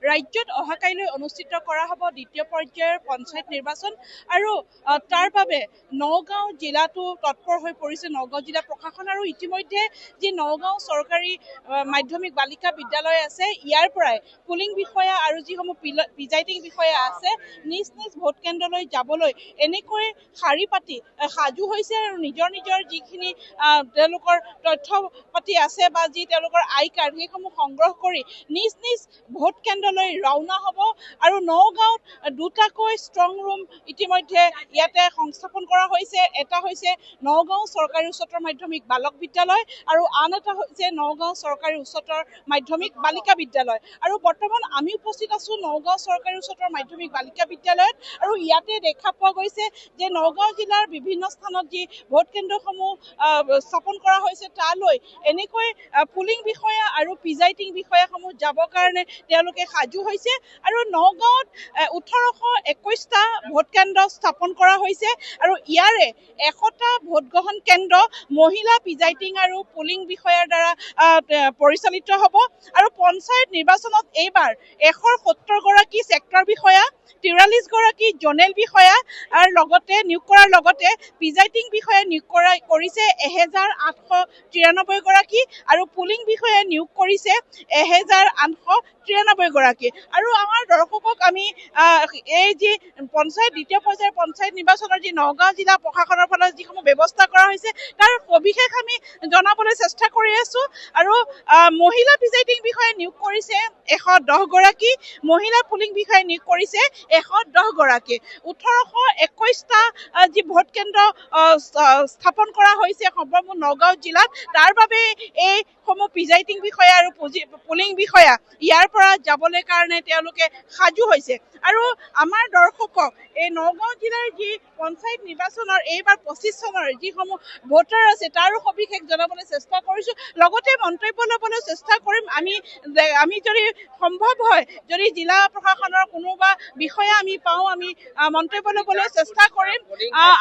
ৰাজ্যত অহাকাইলৈ অনুষ্ঠিত কৰা হ'ব দ্বিতীয় পৰ্যায়ৰ পঞ্চায়ত নিৰ্বাচন আৰু তাৰ বাবে নগাঁও জিলাটো তৎপৰ হৈ পৰিছে নগাঁও জিলা প্ৰশাসন আৰু ইতিমধ্যে যি নগাঁও চৰকাৰী মাধ্যমিক বালিকা বিদ্যালয় আছে ইয়াৰ পৰাই পুলিং বিষয়া আৰু যিসমূহ প্ৰিজাইডিং বিষয়া আছে নিজ নিজ ভোট কেন্দ্ৰলৈ যাবলৈ এনেকৈ শাৰী পাতি সাজু হৈছে আৰু নিজৰ নিজৰ যিখিনি তেওঁলোকৰ তথ্য পাতি আছে বা যি তেওঁলোকৰ আই কাৰ্ড সেইসমূহ সংগ্ৰহ কৰি নিজ নিজ ভোট কেন্দ্ৰলৈ ৰাওনা হ'ব আৰু নগাঁৱত দুটাকৈ ষ্ট্ৰং ৰুম ইতিমধ্যে ইয়াতে সংস্থাপন কৰা হৈছে। এটা হৈছে নগাঁও চৰকাৰী উচ্চতৰ মাধ্যমিক বালক বিদ্যালয় আৰু আন এটা হৈছে নগাঁও চৰকাৰী উচ্চতৰ মাধ্যমিক বালিকা বিদ্যালয় আৰু বৰ্তমান আমি উপস্থিত আছো নগাঁও চৰকাৰী উচ্চতৰ মাধ্যমিক বালিকা বিদ্যালয়ত আৰু ইয়াতে দেখা পোৱা গৈছে যে নগাঁও জিলাৰ বিভিন্ন স্থানত যি ভোট কেন্দ্ৰসমূহ স্থাপন কৰা হৈছে তালৈ এনেকৈ পুলিং বিষয়া আৰু প্ৰিজাইডিং বিষয়াসমূহ যাবৰ কাৰণে তেওঁলোকে সাজু হৈছে আৰু নগাঁৱত 1821টা ভোট কেন্দ্ৰ স্থাপন কৰা হৈছে আৰু ইয়াৰে 100টা ভোটগ্ৰহণ কেন্দ্ৰ মহিলা প্ৰিজাইডিং আৰু পুলিং বিষয়াৰ দ্বাৰা পৰিচালিত হ'ব আৰু পঞ্চায়ত নিৰ্বাচনত এইবাৰ 170 গৰাকী ছেক্টৰ বিষয়া 43 গৰাকী জনেল বিষয়া আৰু লগতে নিয়োগ কৰাৰ লগতে প্ৰিজাইডিং বিষয়া নিয়োগ কৰিছে 1893 গৰাকী আৰু পুলিং বিষয়া নিয়োগ কৰিছে 1893 গৰাকী আৰু আমাৰ দৰ্শকক আমি এই যি পঞ্চায়ত দ্বিতীয় পৰ্যায়ৰ পঞ্চায়ত নিৰ্বাচনৰ যি নগাঁও জিলা প্ৰশাসনৰ ফালে যিসমূহ ব্যৱস্থা কৰা হৈছে তাৰ সবিশেষ আমি জনাবলৈ চেষ্টা কৰি আছো আৰু মহিলা প্ৰিজাইডিং বিষয়া নিয়োগ কৰিছে 110 গৰাকী মহিলা পুলিং বিষয়া নিয়োগ কৰিছে 110 গৰাকী 1821টা যি ভোট কেন্দ্ৰ স্থাপন কৰা হৈছে সমগ্ৰ নগাঁও জিলাত তাৰ বাবে এই সমূহ প্ৰিজাইডিং বিষয়া আৰু পুলিং বিষয়া ইয়াৰ পৰা যাবলৈ কাৰণে তেওঁলোকে সাজু হৈছে আৰু আমাৰ দৰ্শকক এই নগাঁও জিলাৰ যি পঞ্চায়ত নিৰ্বাচনৰ এইবাৰ 25 চনৰ যিসমূহ ভোটাৰ আছে তাৰো সবিশেষ জনাবলৈ চেষ্টা কৰিছো লগতে মন্তব্য ল'বলৈ চেষ্টা কৰিম আমি যদি সম্ভৱ হয় যদি জিলা প্ৰশাসনৰ কোনোবা বিষয়া আমি পাওঁ আমি মন্তব্য ল'বলৈ চেষ্টা কৰিম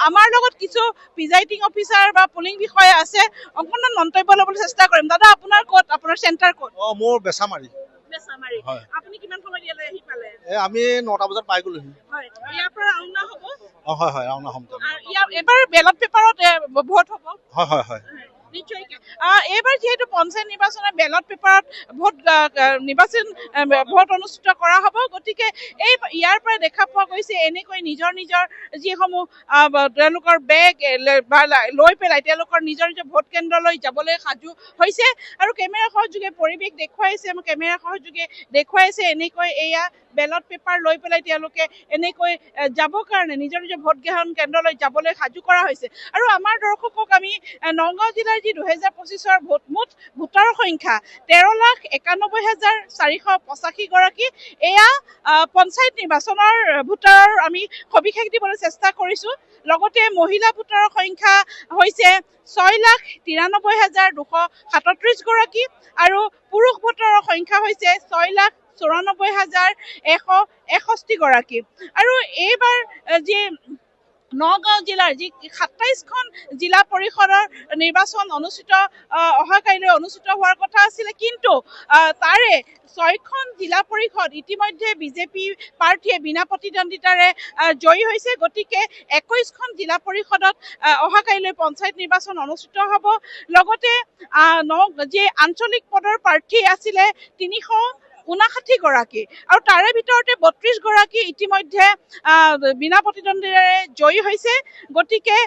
আমাৰ লগত কিছু প্ৰিজাইডিং অফিচাৰ বা পুলিং বিষয়া আছে অকণমান মন্তব্য ল'বলৈ চেষ্টা কৰিম দাদা আপোনাৰ ক'ত আপোনাৰ চেণ্টাৰ ক'ত মোৰ বেছামাৰী হয় আপুনি কিমান সময় ইয়ালৈ আহি পালে আমি 9টা বজাত পাই গ'লোহি হয় ইয়াৰ পৰা ৰাওনা হ'ব হয় ৰাওনা হ'ম এবাৰ বেলট পেপাৰত ভোট হ'ব হয় নিশ্চয়কৈ এইবাৰ যিহেতু পঞ্চায়ত নিৰ্বাচনৰ বেলট পেপাৰত ভোট অনুষ্ঠিত কৰা হ'ব গতিকে ইয়াৰ পৰা দেখা পোৱা গৈছে এনেকৈ নিজৰ নিজৰ যিসমূহ তেওঁলোকৰ বেগ লৈ পেলাই তেওঁলোকৰ নিজৰ নিজৰ ভোট কেন্দ্ৰলৈ যাবলৈ সাজু হৈছে আৰু কেমেৰা সহযোগে পৰিৱেশ দেখুৱাইছে এনেকৈ এয়া বেলট পেপাৰ লৈ পেলাই তেওঁলোকে এনেকৈ যাবৰ কাৰণে নিজৰ নিজৰ ভোট গ্ৰহণ কেন্দ্ৰলৈ যাবলৈ সাজু কৰা হৈছে আৰু আমাৰ দৰ্শকক আমি নগাঁও জিলাৰ যি 2025ৰ মুঠ ভোটাৰৰ সংখ্যা 13,91,485 গৰাকী এয়া পঞ্চায়ত নিৰ্বাচনৰ ভোটাৰৰ আমি সবিশেষ দিবলৈ চেষ্টা কৰিছো লগতে মহিলা ভোটাৰৰ সংখ্যা হৈছে 6,93,237 গৰাকী আৰু পুৰুষ ভোটাৰৰ সংখ্যা হৈছে 6,94,161 গৰাকী আৰু এইবাৰ যি নগাঁও জিলাৰ যি 27খন জিলা পৰিষদৰ নিৰ্বাচন অহাকাইলৈ অনুষ্ঠিত হোৱাৰ কথা আছিলে কিন্তু তাৰে 6খন জিলা পৰিষদ ইতিমধ্যে বিজেপি প্ৰাৰ্থীয়ে বিনা প্ৰতিদ্বন্দ্বিতাৰে জয়ী হৈছে গতিকে 21খন জিলা পৰিষদত অহাকাইলৈ পঞ্চায়ত নিৰ্বাচন অনুষ্ঠিত হ'ব লগতে যি আঞ্চলিক পদৰ প্ৰাৰ্থী আছিলে 359 গৰাকী আৰু তাৰে ভিতৰতে 32 গৰাকী ইতিমধ্যে বিনা প্ৰতিদ্বন্দ্বিতাৰে জয়ী হৈছে গতিকে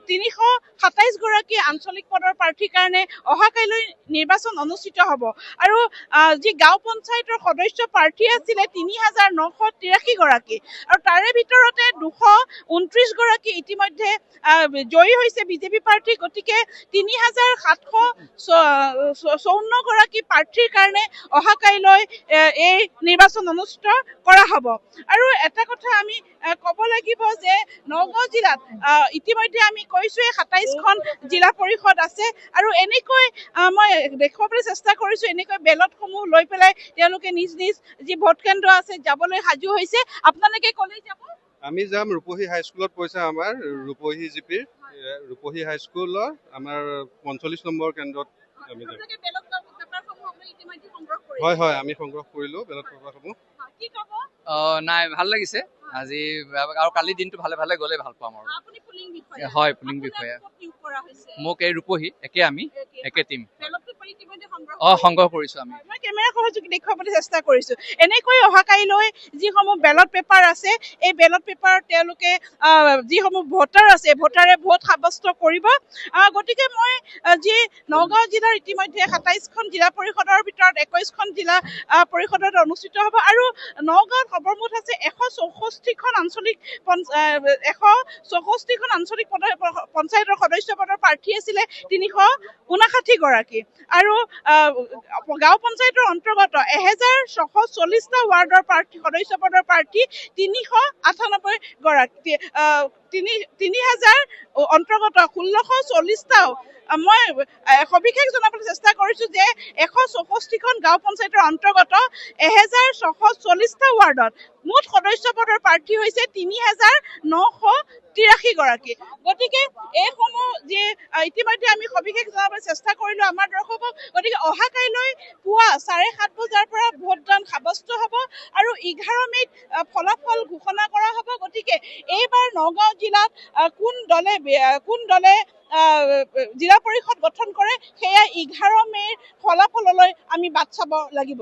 327 গৰাকী আঞ্চলিক পদৰ প্ৰাৰ্থীৰ কাৰণে অহাকাইলৈ নিৰ্বাচন অনুষ্ঠিত হ'ব আৰু যি গাঁও পঞ্চায়তৰ সদস্য প্ৰাৰ্থী আছিলে 3,983 গৰাকী আৰু তাৰে ভিতৰতে 229 গৰাকী ইতিমধ্যে জয়ী হৈছে বিজেপি প্ৰাৰ্থী গতিকে 3,754 গৰাকী প্ৰাৰ্থীৰ কাৰণে অহাকাইলৈ এই নিৰ্বাচন অনুষ্ঠিত কৰা হ'ব আৰু এটা কথা আমি ক'ব লাগিব যে নগাঁও জিলাত ইতিমধ্যে আমি কৈছোৱে 27খন জিলা পৰিষদ আছে আৰু এনেকৈ মই দেখুৱাবলৈ চেষ্টা কৰিছো এনেকৈ বেলটসমূহ লৈ পেলাই তেওঁলোকে নিজ নিজ যি ভোট কেন্দ্ৰ আছে যাবলৈ সাজু হৈছে আপোনালোকে ক'লেই যাব আমি যাম ৰূপহী হাইস্কুলত পইচা আমাৰ ৰূপহী জিপিৰ ৰূপহী হাইস্কুলৰ আমাৰ 45 নম্বৰ কেন্দ্ৰত আমি যাম সংগ্ৰহ কৰিলে হয় হয় আমি সংগ্ৰহ কৰিলোঁ বেলট পেপাৰসমূহ। কি ক'ব নাই ভাল লাগিছে আজি আৰু কালি দিনটো ভালে ভালে গ'লে ভাল পাম আৰু আপুনি পুলিং বিষয়া হয় পুলিং আপোনাক বিষয়া ক'ত নিয়োগ কৰা হৈছে মোক এই ৰূপহী আমি একে টিম বেলট পেপাৰ ইতিমধ্যে সংগ্ৰহ সংগ্ৰহ কৰিছোঁ আমি মই কেমেৰা সহযোগী দেখুৱাবলৈ চেষ্টা কৰিছো এনেকৈ অহাকালিলৈ যিসমূহ বেলট পেপাৰ আছে এই বেলট পেপাৰ তেওঁলোকে যিসমূহ ভোটাৰ আছে ভোটাৰে ভোট সাব্যস্ত কৰিব গতিকে মই যি নগাঁও জিলাৰ ইতিমধ্যে ২৭খন জিলা পৰিষদৰ ভিতৰত ২১খন জিলা পৰিষদত অনুষ্ঠিত হ'ব আৰু নগাঁৱত সৰ্বমুঠ আছে ১৬৪খন আঞ্চলিক ১৬৪খন আঞ্চলিক পঞ্চায়তৰ সদস্য পদৰ প্ৰাৰ্থী আছিলে ৩৫৯ গৰাকী আৰু গাঁও পঞ্চায়তৰ অন্তৰ্গত ১৬৪০টা ৱাৰ্ডৰ সদস্য পদৰ প্ৰাৰ্থী ৩৯৮ গৰাকী ৩,০০০ অন্তৰ্গত ১৬৪০টা মই সবিশেষ জনাবলৈ চেষ্টা কৰিছো যে ১৬৪খন গাঁও পঞ্চায়তৰ অন্তৰ্গত ১,৬৪০টা ৱাৰ্ডত মুঠ সদস্য পদৰ প্ৰাৰ্থী হৈছে ৩,৯৮৩ গৰাকী গতিকে এইসমূহ যি ইতিমধ্যে আমি সবিশেষ জনাবলৈ চেষ্টা কৰিলো আমাৰ দৰ্শকক গতিকে অহাকালিলৈ পুৱা 7:30 বজাৰ পৰা ভোটদান সাব্যস্ত হ'ব আৰু 11 মে'ত ফলাফল ঘোষণা কৰা হ'ব গতিকে এইবাৰ নগাঁও জিলাত কোন দলে জিলা পৰিষদ গঠন কৰে সেয়া 11 মে'ৰ ফলাফললৈ আমি বাট চাব লাগিব